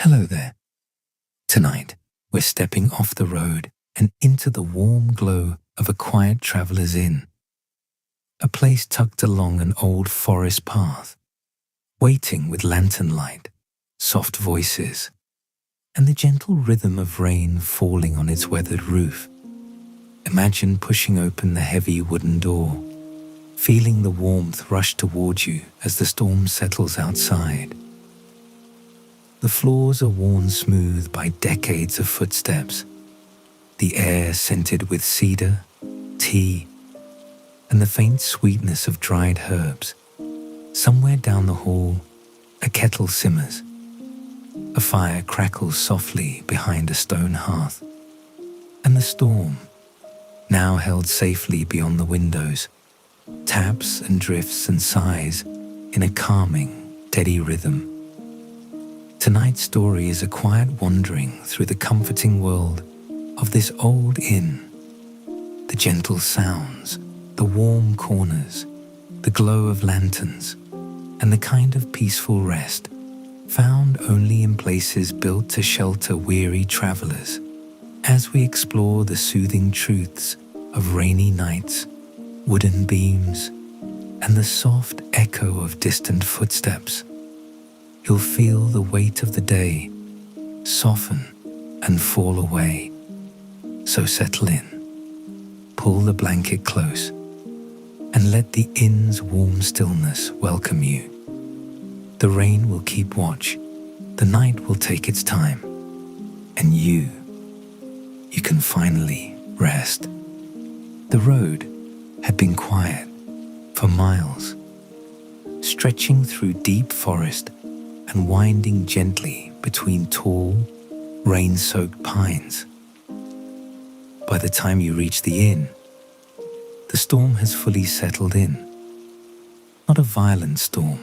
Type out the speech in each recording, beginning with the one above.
Hello there. Tonight, we're stepping off the road and into the warm glow of a quiet traveler's inn. A place tucked along an old forest path, waiting with lantern light, soft voices, and the gentle rhythm of rain falling on its weathered roof. Imagine pushing open the heavy wooden door, feeling the warmth rush towards you as the storm settles outside. The floors are worn smooth by decades of footsteps, the air scented with cedar, tea, and the faint sweetness of dried herbs. Somewhere down the hall, a kettle simmers. A fire crackles softly behind a stone hearth, and the storm, now held safely beyond the windows, taps and drifts and sighs in a calming, steady rhythm. Tonight's story is a quiet wandering through the comforting world of this old inn. The gentle sounds, the warm corners, the glow of lanterns, and the kind of peaceful rest found only in places built to shelter weary travelers. As we explore the soothing truths of rainy nights, wooden beams, and the soft echo of distant footsteps, you'll feel the weight of the day soften and fall away. So settle in, pull the blanket close, and let the inn's warm stillness welcome you. The rain will keep watch, the night will take its time, and you can finally rest. The road had been quiet for miles, stretching through deep forest and winding gently between tall, rain-soaked pines. By the time you reach the inn, the storm has fully settled in. Not a violent storm,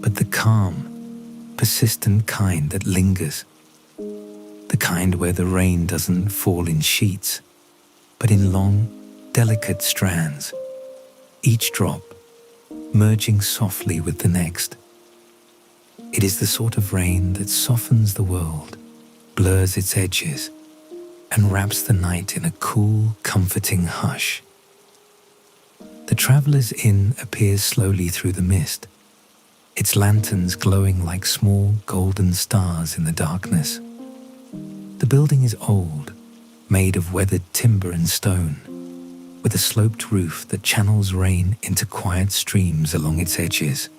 but the calm, persistent kind that lingers. The kind where the rain doesn't fall in sheets, but in long, delicate strands, each drop merging softly with the next. It is the sort of rain that softens the world, blurs its edges, and wraps the night in a cool, comforting hush. The traveler's inn appears slowly through the mist, its lanterns glowing like small golden stars in the darkness. The building is old, made of weathered timber and stone, with a sloped roof that channels rain into quiet streams along its edges.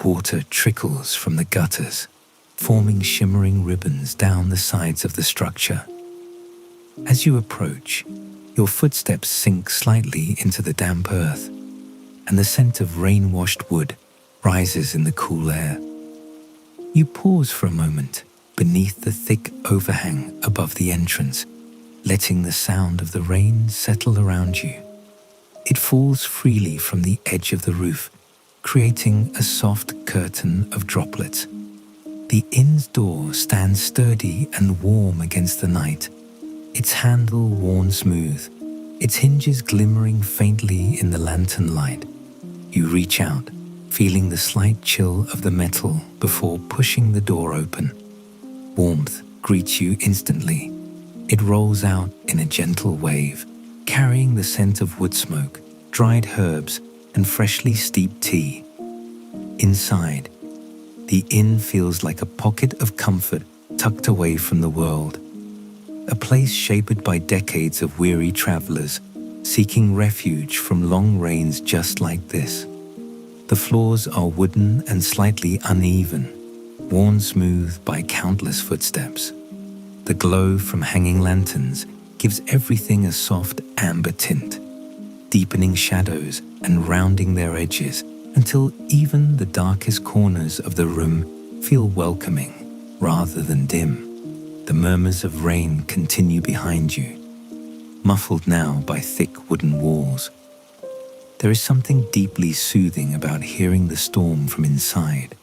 Water trickles from the gutters, forming shimmering ribbons down the sides of the structure. As you approach, your footsteps sink slightly into the damp earth, and the scent of rain-washed wood rises in the cool air. You pause for a moment beneath the thick overhang above the entrance, letting the sound of the rain settle around you. It falls freely from the edge of the roof, creating a soft curtain of droplets. The inn's door stands sturdy and warm against the night, its handle worn smooth, its hinges glimmering faintly in the lantern light. You reach out, feeling the slight chill of the metal before pushing the door open. Warmth greets you instantly. It rolls out in a gentle wave, carrying the scent of wood smoke, dried herbs, and freshly steeped tea. Inside, the inn feels like a pocket of comfort tucked away from the world, a place shaped by decades of weary travelers seeking refuge from long rains just like this. The floors are wooden and slightly uneven, worn smooth by countless footsteps. The glow from hanging lanterns gives everything a soft amber tint, deepening shadows and rounding their edges until even the darkest corners of the room feel welcoming rather than dim. The murmurs of rain continue behind you, muffled now by thick wooden walls. There is something deeply soothing about hearing the storm from inside.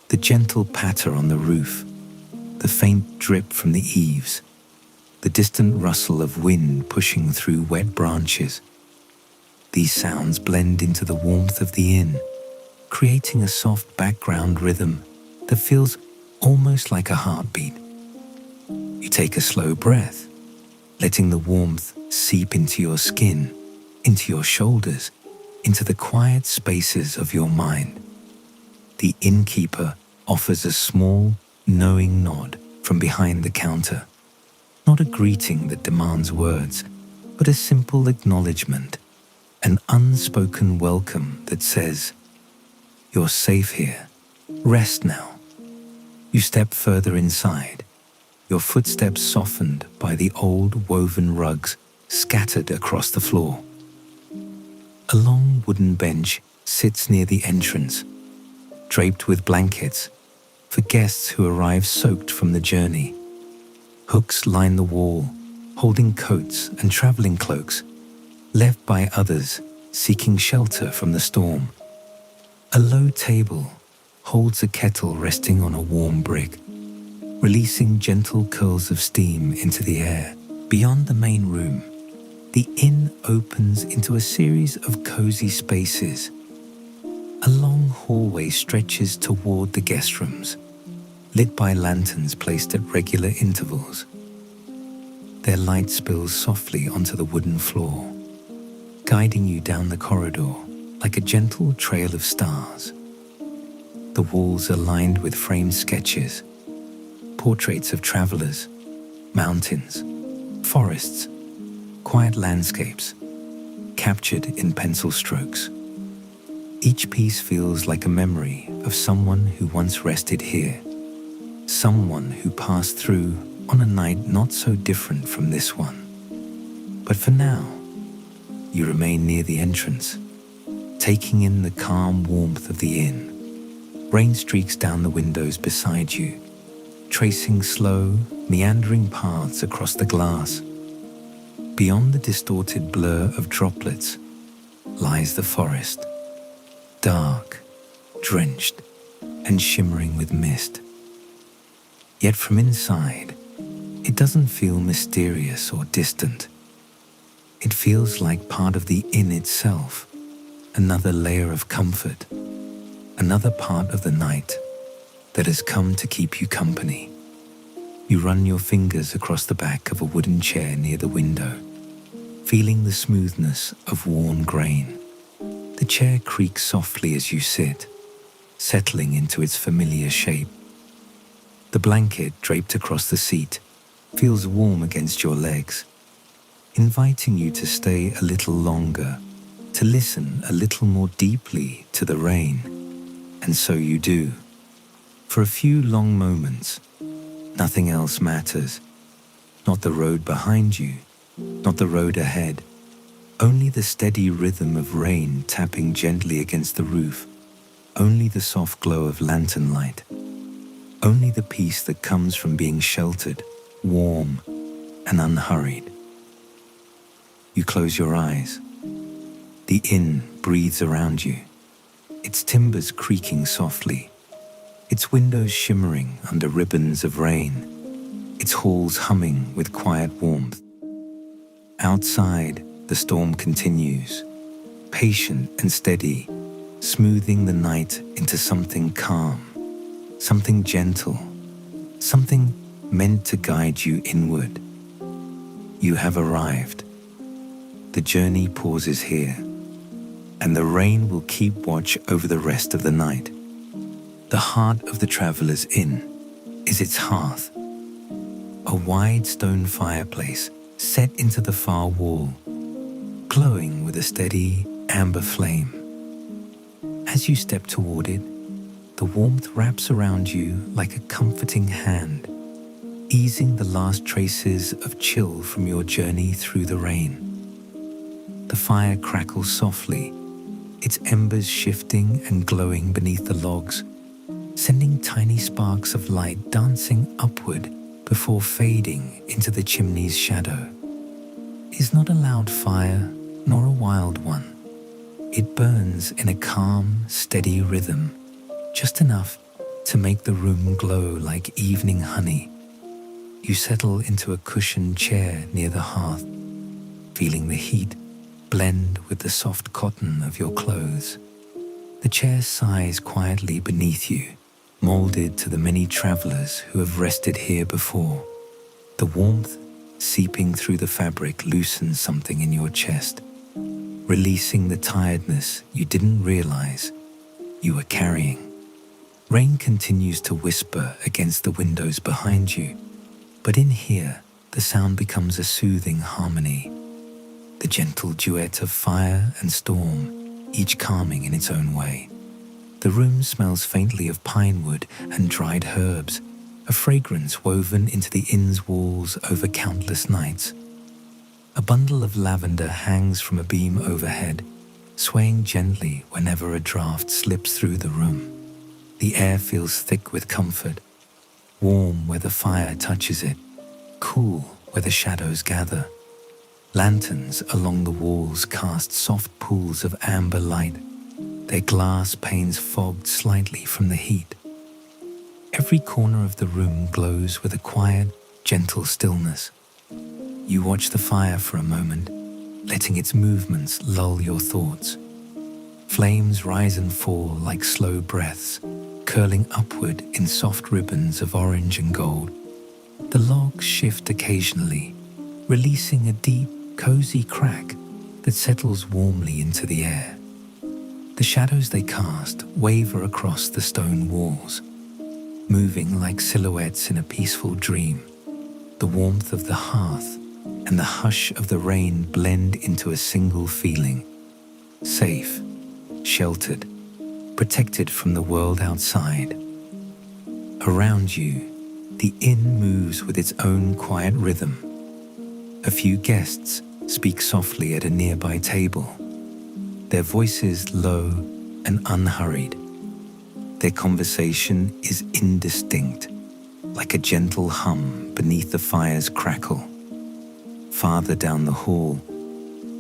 The gentle patter on the roof, the faint drip from the eaves, the distant rustle of wind pushing through wet branches. These sounds blend into the warmth of the inn, creating a soft background rhythm that feels almost like a heartbeat. You take a slow breath, letting the warmth seep into your skin, into your shoulders, into the quiet spaces of your mind. The innkeeper offers a small, knowing nod from behind the counter. Not a greeting that demands words, but a simple acknowledgement, an unspoken welcome that says, "You're safe here. Rest now." You step further inside, your footsteps softened by the old woven rugs scattered across the floor. A long wooden bench sits near the entrance, draped with blankets for guests who arrive soaked from the journey. Hooks line the wall, holding coats and traveling cloaks, left by others seeking shelter from the storm. A low table holds a kettle resting on a warm brick, releasing gentle curls of steam into the air. Beyond the main room, the inn opens into a series of cozy spaces. A long hallway stretches toward the guest rooms, lit by lanterns placed at regular intervals. Their light spills softly onto the wooden floor, guiding you down the corridor like a gentle trail of stars. The walls are lined with framed sketches, portraits of travelers, mountains, forests, quiet landscapes, captured in pencil strokes. Each piece feels like a memory of someone who once rested here, someone who passed through on a night not so different from this one. But for now, you remain near the entrance, taking in the calm warmth of the inn. Rain streaks down the windows beside you, tracing slow, meandering paths across the glass. Beyond the distorted blur of droplets lies the forest, dark, drenched, and shimmering with mist. Yet from inside, it doesn't feel mysterious or distant. It feels like part of the inn itself, another layer of comfort, another part of the night that has come to keep you company. You run your fingers across the back of a wooden chair near the window, feeling the smoothness of worn grain. The chair creaks softly as you sit, settling into its familiar shape. The blanket draped across the seat feels warm against your legs, inviting you to stay a little longer, to listen a little more deeply to the rain. And so you do. For a few long moments, nothing else matters. Not the road behind you, not the road ahead. Only the steady rhythm of rain tapping gently against the roof. Only the soft glow of lantern light. Only the peace that comes from being sheltered, warm, and unhurried. You close your eyes. The inn breathes around you, its timbers creaking softly, its windows shimmering under ribbons of rain, its halls humming with quiet warmth. Outside, the storm continues, patient and steady, smoothing the night into something calm, something gentle, something meant to guide you inward. You have arrived. The journey pauses here, and the rain will keep watch over the rest of the night. The heart of the traveller's inn is its hearth, a wide stone fireplace set into the far wall, glowing with a steady amber flame. As you step toward it, the warmth wraps around you like a comforting hand, easing the last traces of chill from your journey through the rain. The fire crackles softly, its embers shifting and glowing beneath the logs, sending tiny sparks of light dancing upward before fading into the chimney's shadow. It is not a loud fire, nor a wild one. It burns in a calm, steady rhythm, just enough to make the room glow like evening honey. You settle into a cushioned chair near the hearth, feeling the heat blend with the soft cotton of your clothes. The chair sighs quietly beneath you, molded to the many travelers who have rested here before. The warmth seeping through the fabric loosens something in your chest, releasing the tiredness you didn't realize you were carrying. Rain continues to whisper against the windows behind you, but in here, the sound becomes a soothing harmony, the gentle duet of fire and storm, each calming in its own way. The room smells faintly of pine wood and dried herbs, a fragrance woven into the inn's walls over countless nights. A bundle of lavender hangs from a beam overhead, swaying gently whenever a draft slips through the room. The air feels thick with comfort, warm where the fire touches it, cool where the shadows gather. Lanterns along the walls cast soft pools of amber light, their glass panes fogged slightly from the heat. Every corner of the room glows with a quiet, gentle stillness. You watch the fire for a moment, letting its movements lull your thoughts. Flames rise and fall like slow breaths, curling upward in soft ribbons of orange and gold. The logs shift occasionally, releasing a deep, cozy crack that settles warmly into the air. The shadows they cast waver across the stone walls, moving like silhouettes in a peaceful dream. The warmth of the hearth and the hush of the rain blend into a single feeling: safe, sheltered, protected from the world outside. Around you, the inn moves with its own quiet rhythm. A few guests speak softly at a nearby table, their voices low and unhurried. Their conversation is indistinct, like a gentle hum beneath the fire's crackle. Farther down the hall,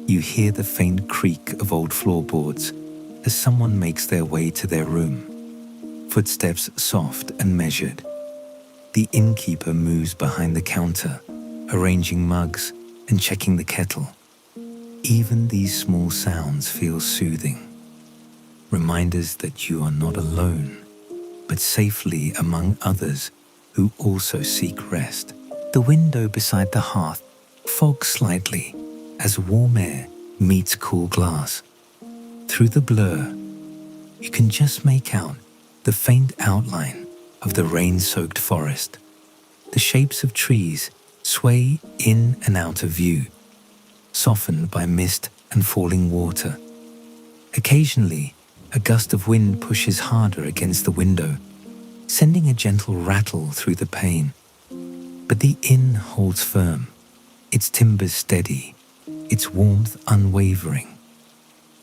you hear the faint creak of old floorboards as someone makes their way to their room, footsteps soft and measured. The innkeeper moves behind the counter, arranging mugs and checking the kettle. Even these small sounds feel soothing, reminders that you are not alone, but safely among others who also seek rest. The window beside the hearth fogs slightly as warm air meets cool glass. Through the blur, you can just make out the faint outline of the rain-soaked forest. The shapes of trees sway in and out of view, softened by mist and falling water. Occasionally, a gust of wind pushes harder against the window, sending a gentle rattle through the pane. But the inn holds firm, its timbers steady, its warmth unwavering.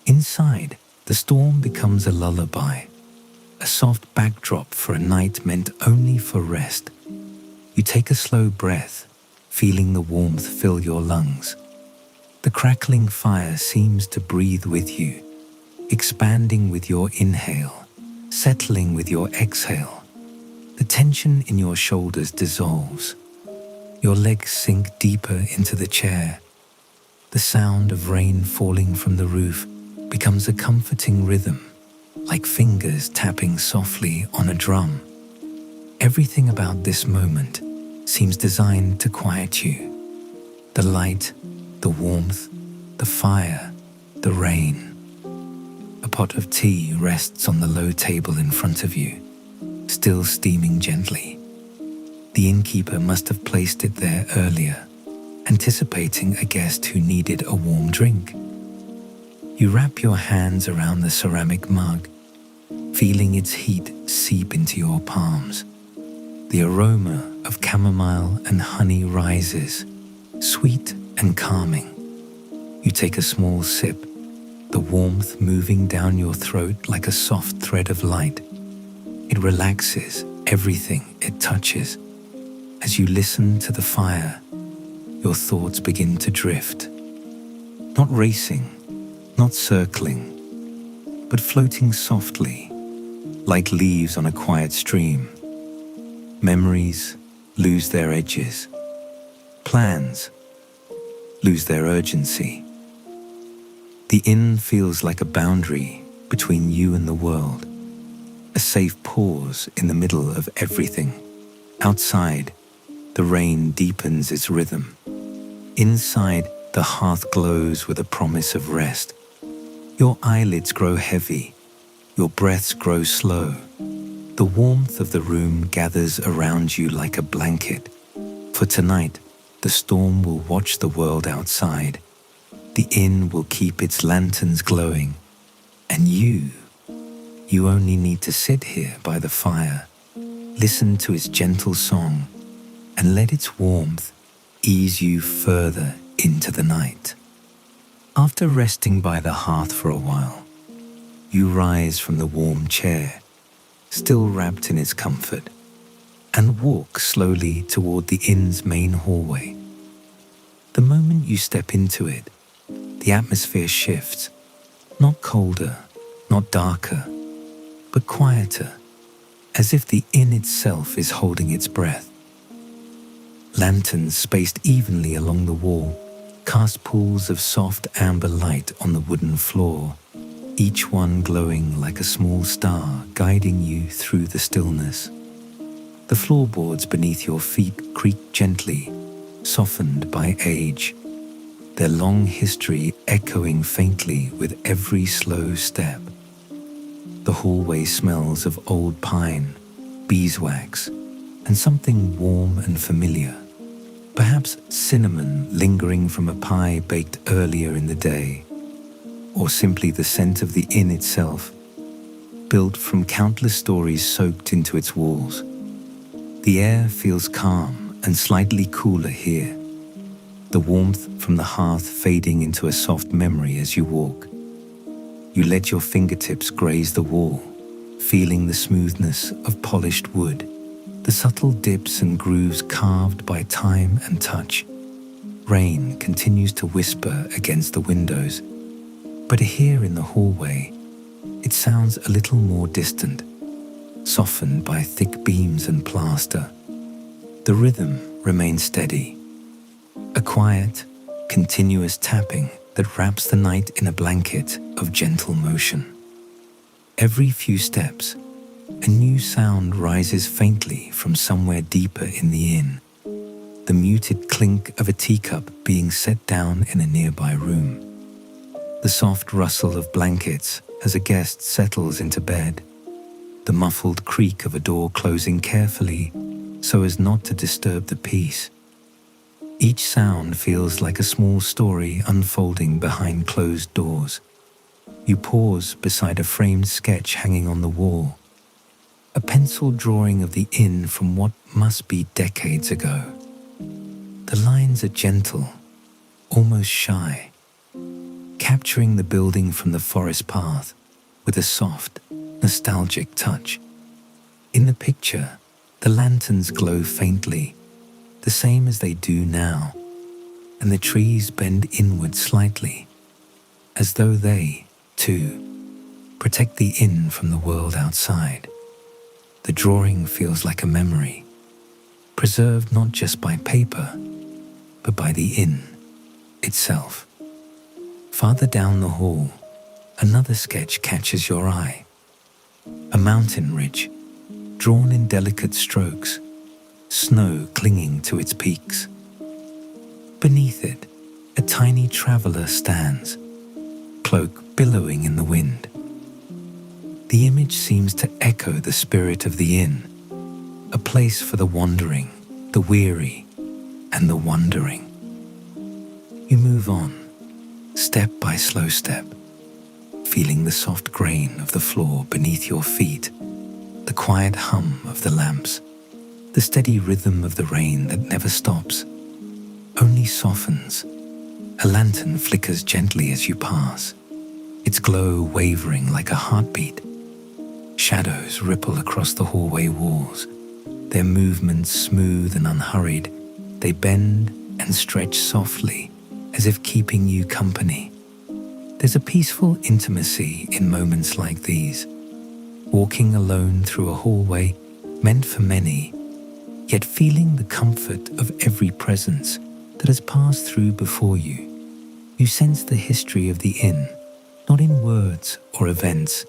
Inside, the storm becomes a lullaby, a soft backdrop for a night meant only for rest. You take a slow breath, feeling the warmth fill your lungs. The crackling fire seems to breathe with you, expanding with your inhale, settling with your exhale. The tension in your shoulders dissolves. Your legs sink deeper into the chair. The sound of rain falling from the roof becomes a comforting rhythm, like fingers tapping softly on a drum. Everything about this moment seems designed to quiet you. The light, the warmth, the fire, the rain. A pot of tea rests on the low table in front of you, still steaming gently. The innkeeper must have placed it there earlier, anticipating a guest who needed a warm drink. You wrap your hands around the ceramic mug, feeling its heat seep into your palms. The aroma of chamomile and honey rises, sweet and calming. You take a small sip, the warmth moving down your throat like a soft thread of light. It relaxes everything it touches. As you listen to the fire, your thoughts begin to drift. Not racing, not circling, but floating softly, like leaves on a quiet stream. Memories lose their edges. Plans lose their urgency. The inn feels like a boundary between you and the world. a safe pause in the middle of everything. Outside, the rain deepens its rhythm. Inside, the hearth glows with a promise of rest. Your eyelids grow heavy, your breaths grow slow. The warmth of the room gathers around you like a blanket. For tonight, the storm will watch the world outside. The inn will keep its lanterns glowing. And you only need to sit here by the fire, listen to its gentle song, and let its warmth ease you further into the night. After resting by the hearth for a while, you rise from the warm chair, still wrapped in its comfort, and walk slowly toward the inn's main hallway. The moment you step into it, the atmosphere shifts, not colder, not darker, but quieter, as if the inn itself is holding its breath. Lanterns spaced evenly along the wall cast pools of soft amber light on the wooden floor, each one glowing like a small star guiding you through the stillness. The floorboards beneath your feet creak gently, softened by age, their long history echoing faintly with every slow step. The hallway smells of old pine, beeswax, and something warm and familiar, perhaps cinnamon lingering from a pie baked earlier in the day, or simply the scent of the inn itself, built from countless stories soaked into its walls. The air feels calm and slightly cooler here, the warmth from the hearth fading into a soft memory as you walk. You let your fingertips graze the wall, feeling the smoothness of polished wood, the subtle dips and grooves carved by time and touch. Rain continues to whisper against the windows, but here in the hallway, it sounds a little more distant, softened by thick beams and plaster. The rhythm remains steady, a quiet, continuous tapping that wraps the night in a blanket of gentle motion. Every few steps, a new sound rises faintly from somewhere deeper in the inn, the muted clink of a teacup being set down in a nearby room, the soft rustle of blankets as a guest settles into bed, the muffled creak of a door closing carefully so as not to disturb the peace. Each sound feels like a small story unfolding behind closed doors. You pause beside a framed sketch hanging on the wall, a pencil drawing of the inn from what must be decades ago. The lines are gentle, almost shy, capturing the building from the forest path with a soft, nostalgic touch. In the picture, the lanterns glow faintly, the same as they do now, and the trees bend inward slightly, as though they, too, protect the inn from the world outside. The drawing feels like a memory, preserved not just by paper, but by the inn itself. Farther down the hall, another sketch catches your eye. A mountain ridge, drawn in delicate strokes, snow clinging to its peaks. Beneath it, a tiny traveler stands, cloak billowing in the wind. The image seems to echo the spirit of the inn, a place for the wandering, the weary, and the wondering. You move on, step by slow step, feeling the soft grain of the floor beneath your feet, the quiet hum of the lamps, the steady rhythm of the rain that never stops, only softens. A lantern flickers gently as you pass, its glow wavering like a heartbeat. Shadows ripple across the hallway walls, their movements smooth and unhurried. They bend and stretch softly, as if keeping you company. There's a peaceful intimacy in moments like these, walking alone through a hallway meant for many, yet feeling the comfort of every presence that has passed through before you. You sense the history of the inn, not in words or events,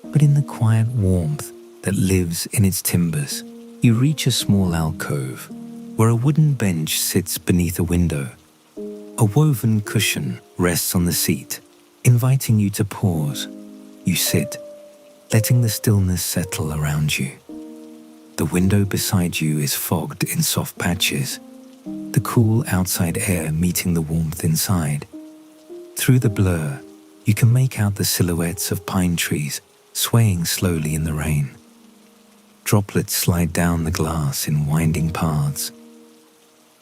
but in the quiet warmth that lives in its timbers. You reach a small alcove where a wooden bench sits beneath a window. A woven cushion rests on the seat, inviting you to pause. You sit, letting the stillness settle around you. The window beside you is fogged in soft patches, the cool outside air meeting the warmth inside. Through the blur, you can make out the silhouettes of pine trees swaying slowly in the rain. Droplets slide down the glass in winding paths,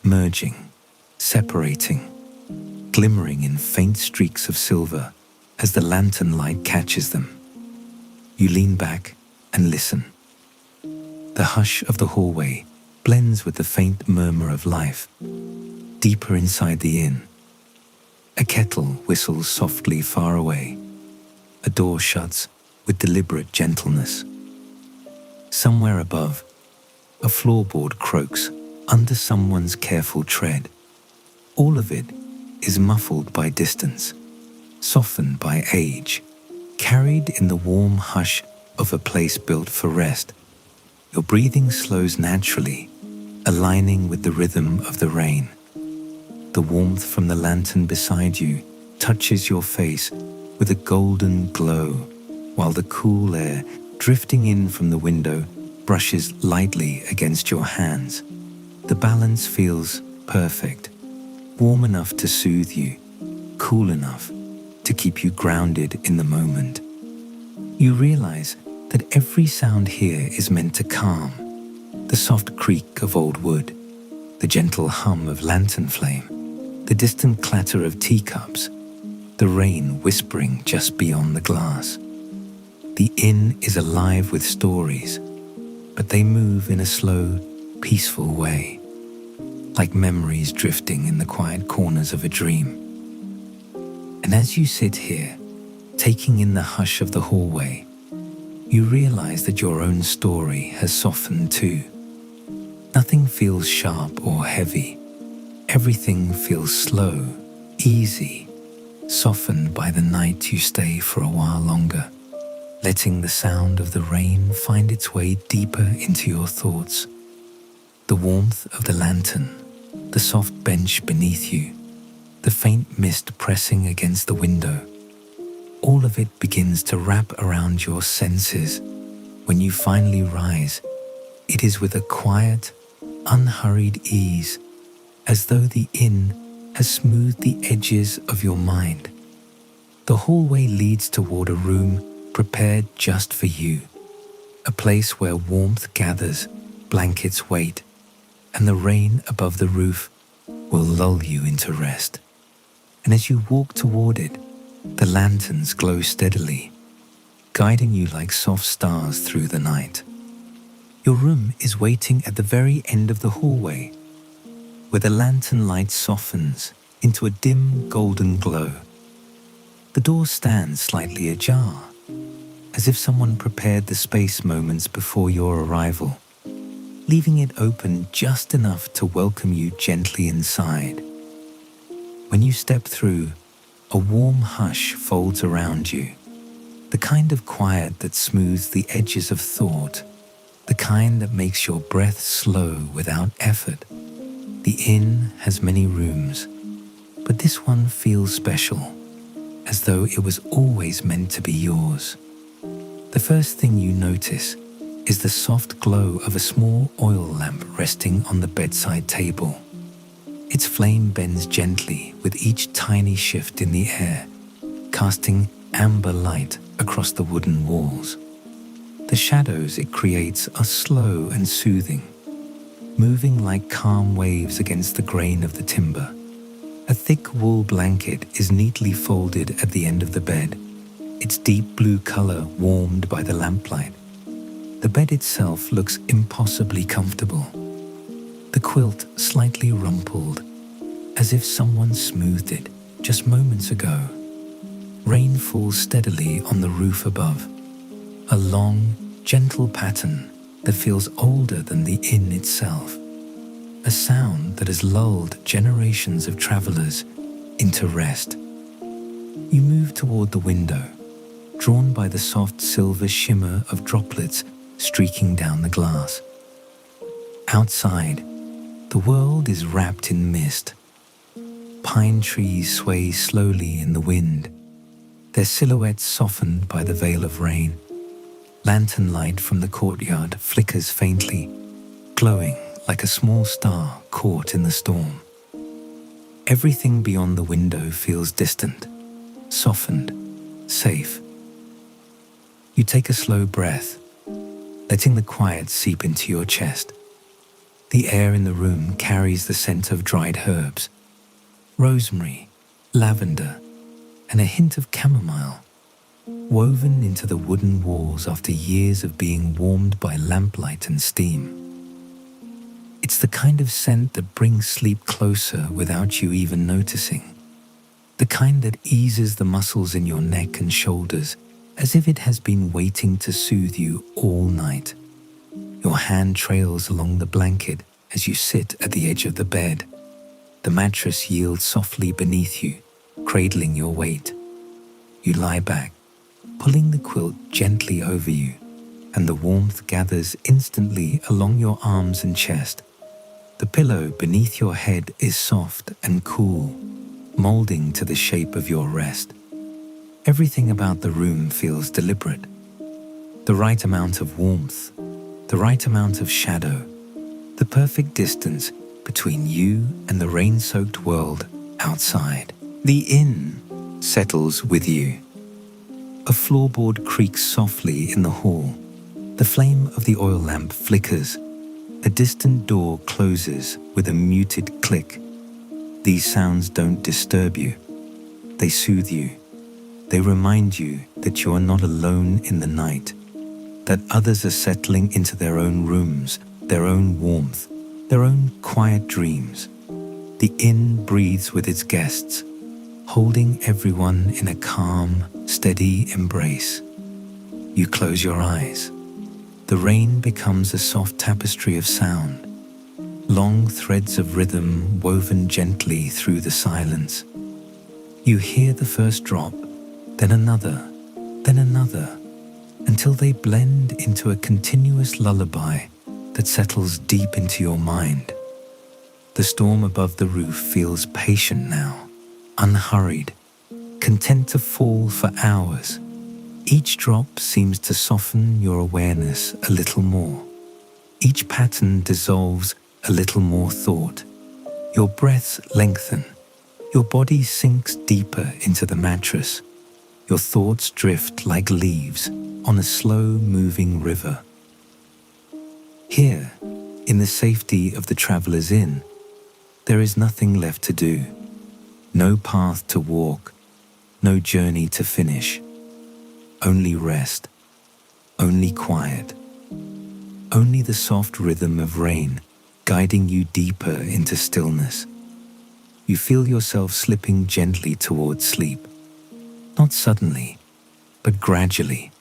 merging, separating, glimmering in faint streaks of silver as the lantern light catches them. You lean back and listen. The hush of the hallway blends with the faint murmur of life. Deeper inside the inn, a kettle whistles softly far away. A door shuts with deliberate gentleness. Somewhere above, a floorboard croaks under someone's careful tread. All of it is muffled by distance, softened by age, carried in the warm hush of a place built for rest. Your breathing slows naturally, aligning with the rhythm of the rain. The warmth from the lantern beside you touches your face with a golden glow, while the cool air drifting in from the window brushes lightly against your hands. The balance feels perfect, warm enough to soothe you, cool enough to keep you grounded in the moment. You realize that every sound here is meant to calm. The soft creak of old wood, the gentle hum of lantern flame, the distant clatter of teacups, the rain whispering just beyond the glass. The inn is alive with stories, but they move in a slow, peaceful way, like memories drifting in the quiet corners of a dream. And as you sit here, taking in the hush of the hallway, you realize that your own story has softened too. Nothing feels sharp or heavy. Everything feels slow, easy, softened by the night you stay for a while longer, letting the sound of the rain find its way deeper into your thoughts. The warmth of the lantern, the soft bench beneath you, the faint mist pressing against the window, all of it begins to wrap around your senses. When you finally rise, it is with a quiet, unhurried ease, as though the inn has smoothed the edges of your mind. The hallway leads toward a room prepared just for you, a place where warmth gathers, blankets wait, and the rain above the roof will lull you into rest. And as you walk toward it, the lanterns glow steadily, guiding you like soft stars through the night. Your room is waiting at the very end of the hallway, where the lantern light softens into a dim golden glow. The door stands slightly ajar, as if someone prepared the space moments before your arrival, leaving it open just enough to welcome you gently inside. When you step through, a warm hush folds around you, the kind of quiet that smooths the edges of thought, the kind that makes your breath slow without effort. The inn has many rooms, but this one feels special, as though it was always meant to be yours. The first thing you notice is the soft glow of a small oil lamp resting on the bedside table. Its flame bends gently with each tiny shift in the air, casting amber light across the wooden walls. The shadows it creates are slow and soothing, moving like calm waves against the grain of the timber. A thick wool blanket is neatly folded at the end of the bed, its deep blue color warmed by the lamplight. The bed itself looks impossibly comfortable, the quilt slightly rumpled, as if someone smoothed it just moments ago. Rain falls steadily on the roof above, a long, gentle pattern that feels older than the inn itself, a sound that has lulled generations of travelers into rest. You move toward the window, drawn by the soft silver shimmer of droplets streaking down the glass. Outside, the world is wrapped in mist. Pine trees sway slowly in the wind, their silhouettes softened by the veil of rain. Lantern light from the courtyard flickers faintly, glowing like a small star caught in the storm. Everything beyond the window feels distant, softened, safe. You take a slow breath, letting the quiet seep into your chest. The air in the room carries the scent of dried herbs, rosemary, lavender, and a hint of chamomile, woven into the wooden walls after years of being warmed by lamplight and steam. It's the kind of scent that brings sleep closer without you even noticing. The kind that eases the muscles in your neck and shoulders as if it has been waiting to soothe you all night. Your hand trails along the blanket as you sit at the edge of the bed. The mattress yields softly beneath you, cradling your weight. You lie back, pulling the quilt gently over you, and the warmth gathers instantly along your arms and chest. The pillow beneath your head is soft and cool, molding to the shape of your rest. Everything about the room feels deliberate. The right amount of warmth, the right amount of shadow, the perfect distance between you and the rain-soaked world outside. The inn settles with you. A floorboard creaks softly in the hall. The flame of the oil lamp flickers. A distant door closes with a muted click. These sounds don't disturb you. They soothe you. They remind you that you are not alone in the night, that others are settling into their own rooms, their own warmth, their own quiet dreams. The inn breathes with its guests, holding everyone in a calm, steady embrace. You close your eyes. The rain becomes a soft tapestry of sound, long threads of rhythm woven gently through the silence. You hear the first drop, then another, until they blend into a continuous lullaby that settles deep into your mind. The storm above the roof feels patient now, unhurried, content to fall for hours. Each drop seems to soften your awareness a little more. Each pattern dissolves a little more thought. Your breaths lengthen. Your body sinks deeper into the mattress. Your thoughts drift like leaves on a slow-moving river. Here, in the safety of the traveler's inn, there is nothing left to do. No path to walk, no journey to finish. Only rest, only quiet, only the soft rhythm of rain guiding you deeper into stillness. You feel yourself slipping gently towards sleep, not suddenly, but gradually,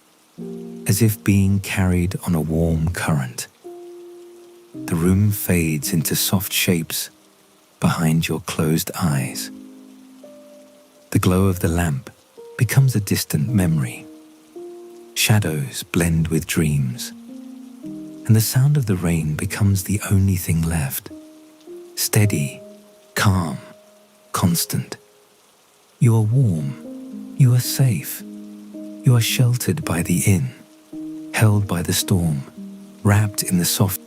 as if being carried on a warm current. The room fades into soft shapes behind your closed eyes. The glow of the lamp becomes a distant memory. Shadows blend with dreams, and the sound of the rain becomes the only thing left. Steady, calm, constant. You are warm, you are safe, you are sheltered by the inn, held by the storm, wrapped in the soft